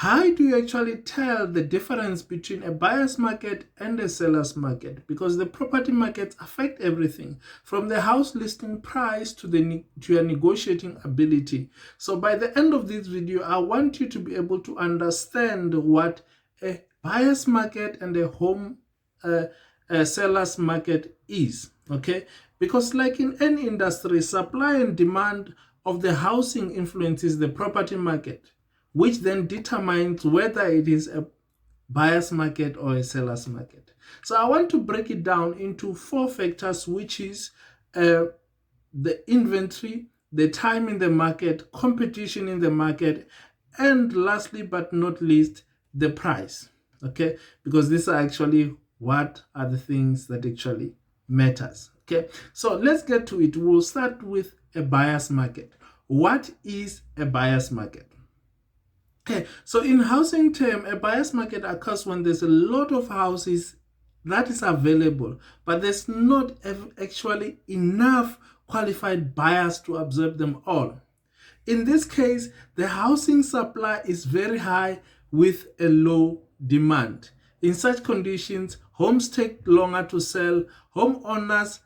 How do you actually tell the difference between a buyer's market and a seller's market? Because the property markets affect everything from the house listing price to your negotiating ability. So by the end of this video, I want you to be able to understand what a buyer's market and a seller's market is. Okay, because like in any industry, supply and demand of the housing influences the property market, which then determines whether it is a buyer's market or a seller's market. So I want to break it down into four factors, which is the inventory, the time in the market, competition in the market, and lastly but not least, the price. Okay, because these are actually what are the things that actually matters. Okay, so let's get to it. We'll start with a buyer's market. What is a buyer's market? Okay, so in housing term, a buyer's market occurs when there's a lot of houses that is available, but there's not actually enough qualified buyers to absorb them all. In this case, the housing supply is very high with a low demand. In such conditions, homes take longer to sell. Homeowners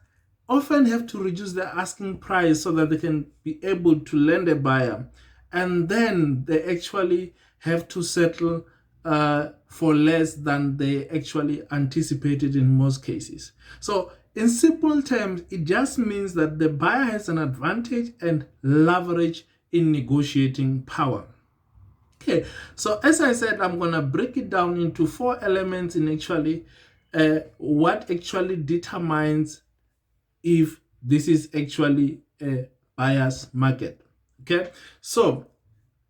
often have to reduce their asking price so that they can be able to lend a buyer. And then they actually have to settle for less than they actually anticipated in most cases. So in simple terms, it just means that the buyer has an advantage and leverage in negotiating power. Okay, so as I said, I'm going to break it down into four elements in actually what actually determines if this is actually a buyer's market. Okay, so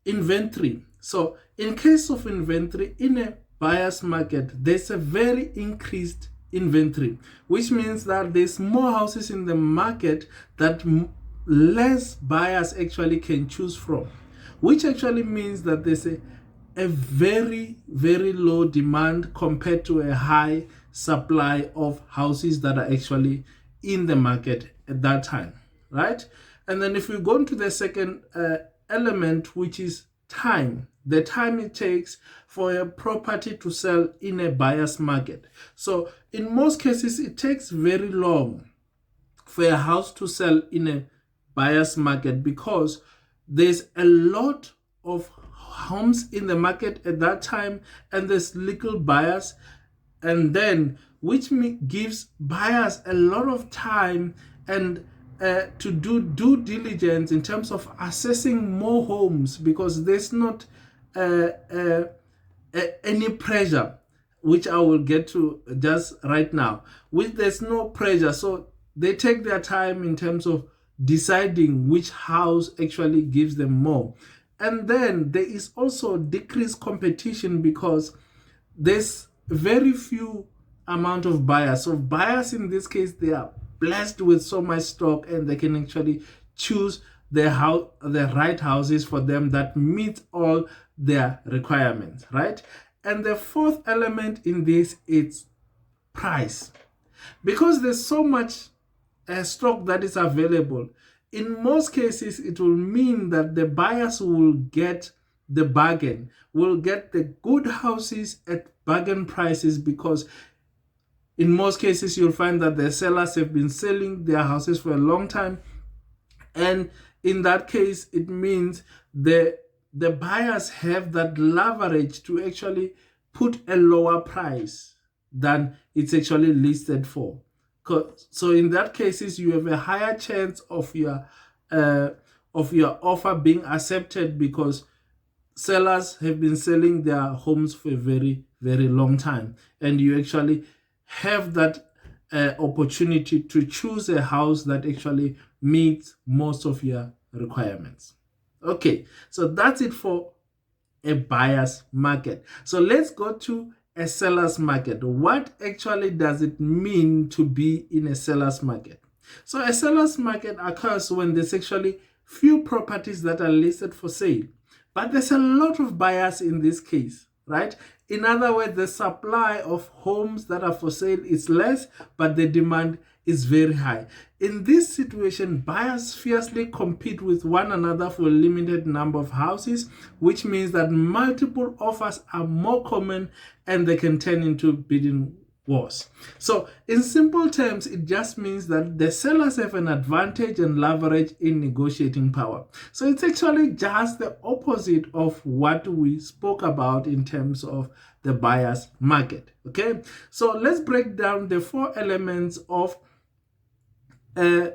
inventory. So in case of inventory in a buyer's market, there's a very increased inventory, which means that there's more houses in the market that less buyers actually can choose from, which actually means that there's a very, very low demand compared to a high supply of houses that are actually in the market at that time, right? And then if we go into the second element, which is time, the time it takes for a property to sell in a buyer's market. So in most cases, it takes very long for a house to sell in a buyer's market because there's a lot of homes in the market at that time and there's little buyers, and then which gives buyers a lot of time and to do due diligence in terms of assessing more homes, because there's not any pressure, which I will get to just right now. There's no pressure, so they take their time in terms of deciding which house actually gives them more. And then there is also decreased competition because there's very few amount of buyers. So buyers in this case, they are blessed with so much stock and they can actually choose the right houses for them that meet all their requirements, right? And the fourth element in this is price. Because there's so much stock that is available, in most cases it will mean that the buyers will get the bargain, will get the good houses at bargain prices, because in most cases you'll find that the sellers have been selling their houses for a long time, and in that case it means the buyers have that leverage to actually put a lower price than it's actually listed for. So in that cases, you have a higher chance of your offer being accepted because sellers have been selling their homes for a very, very long time, and you actually have that opportunity to choose a house that actually meets most of your requirements. Okay, so that's it for a buyer's market. So let's go to a seller's market. What actually does it mean to be in a seller's market? So a seller's market occurs when there's actually few properties that are listed for sale, but there's a lot of buyers in this case, right? In other words, the supply of homes that are for sale is less, but the demand is very high. In this situation, buyers fiercely compete with one another for a limited number of houses, which means that multiple offers are more common and they can turn into bidding wars. So in simple terms, it just means that the sellers have an advantage and leverage in negotiating power. So it's actually just the opposite of what we spoke about in terms of the buyer's market. Okay, so let's break down the 4 elements of a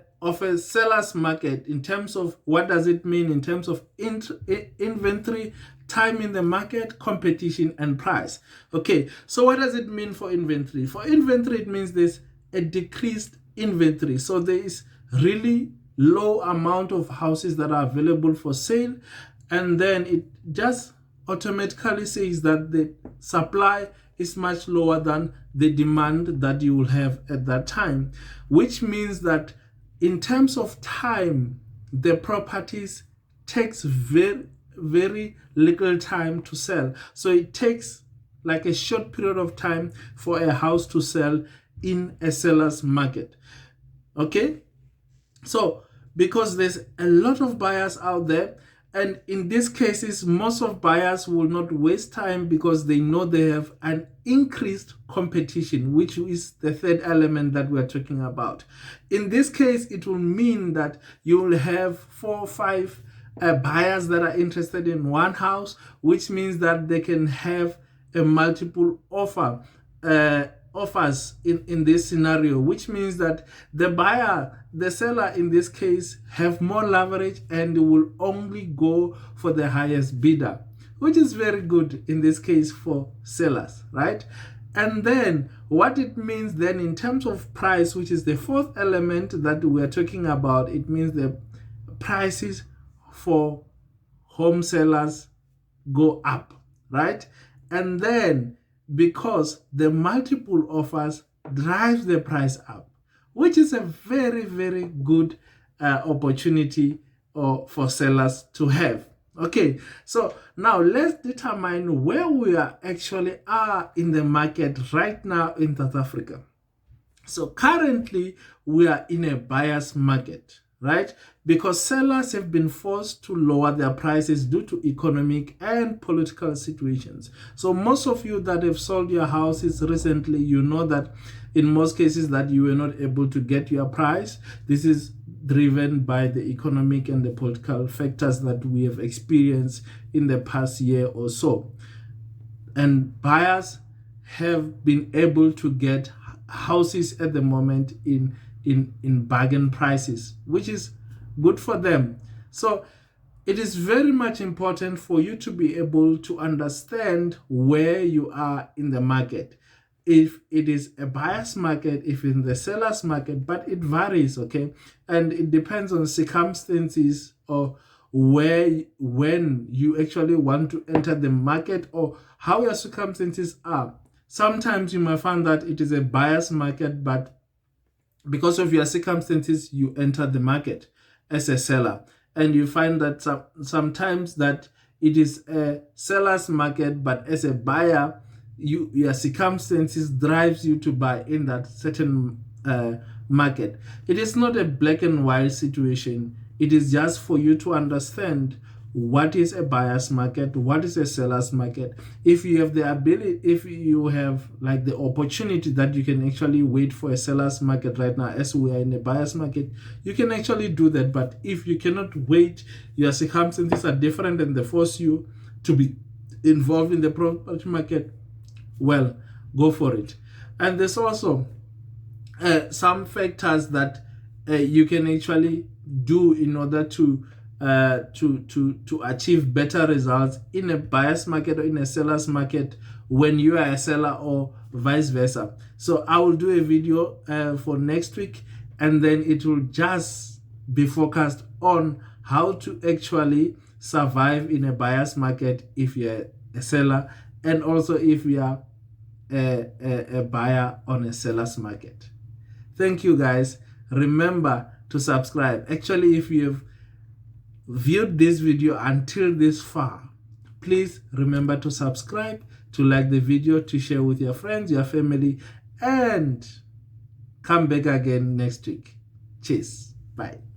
seller's market in terms of what does it mean in terms of inventory, time in the market, competition, and price. Okay, so what does it mean for inventory? For inventory, it means there's a decreased inventory. So there is really low amount of houses that are available for sale, and then it just automatically says that the supply is much lower than the demand that you will have at that time, which means that in terms of time, the properties takes very little time to sell. So it takes like a short period of time for a house to sell in a seller's market. Okay, so because there's a lot of buyers out there, and in these cases, most of buyers will not waste time because they know they have an increased competition, which is the 3rd element that we're talking about. In this case, it will mean that you will have 4 or 5 buyers that are interested in one house, which means that they can have a multiple offers in this scenario, which means that the seller in this case have more leverage and will only go for the highest bidder, which is very good in this case for sellers, right? And then what it means then in terms of price, which is the 4th element that we're talking about, it means the prices for home sellers go up, right? And then because the multiple offers drives the price up, which is a very good opportunity for sellers to have. Okay, so now let's determine where we are in the market right now in South Africa. So currently we are in a buyer's market, right? Because sellers have been forced to lower their prices due to economic and political situations. So most of you that have sold your houses recently, you know that in most cases that you were not able to get your price. This is driven by the economic and the political factors that we have experienced in the past year or so. And buyers have been able to get houses at the moment in bargain prices, which is good for them. So it is very much important for you to be able to understand where you are in the market. If it is a buyer's market, if in the seller's market, but it varies, okay? And it depends on circumstances or when you actually want to enter the market or how your circumstances are. Sometimes you might find that it is a buyer's market, but because of your circumstances, you enter the market as a seller. And you find that sometimes that it is a seller's market, but as a buyer, your circumstances drives you to buy in that certain market. It is not a black and white situation. It is just for you to understand what is a buyer's market, what is a seller's market. If you have the ability, if you have like the opportunity that you can actually wait for a seller's market right now, as we are in a buyer's market, you can actually do that. But if you cannot wait, your circumstances are different and they force you to be involved in the property market, well, go for it. And there's also some factors that you can actually do in order to achieve better results in a buyer's market or in a seller's market when you are a seller or vice versa. So I will do a video for next week, and then it will just be focused on how to actually survive in a buyer's market if you're a seller, and also if you are a buyer on a seller's market. Thank you guys. Remember to subscribe. Actually, if you have viewed this video until this far, please remember to subscribe, to like the video, to share with your friends, your family, and Come back again next week. Cheers. Bye.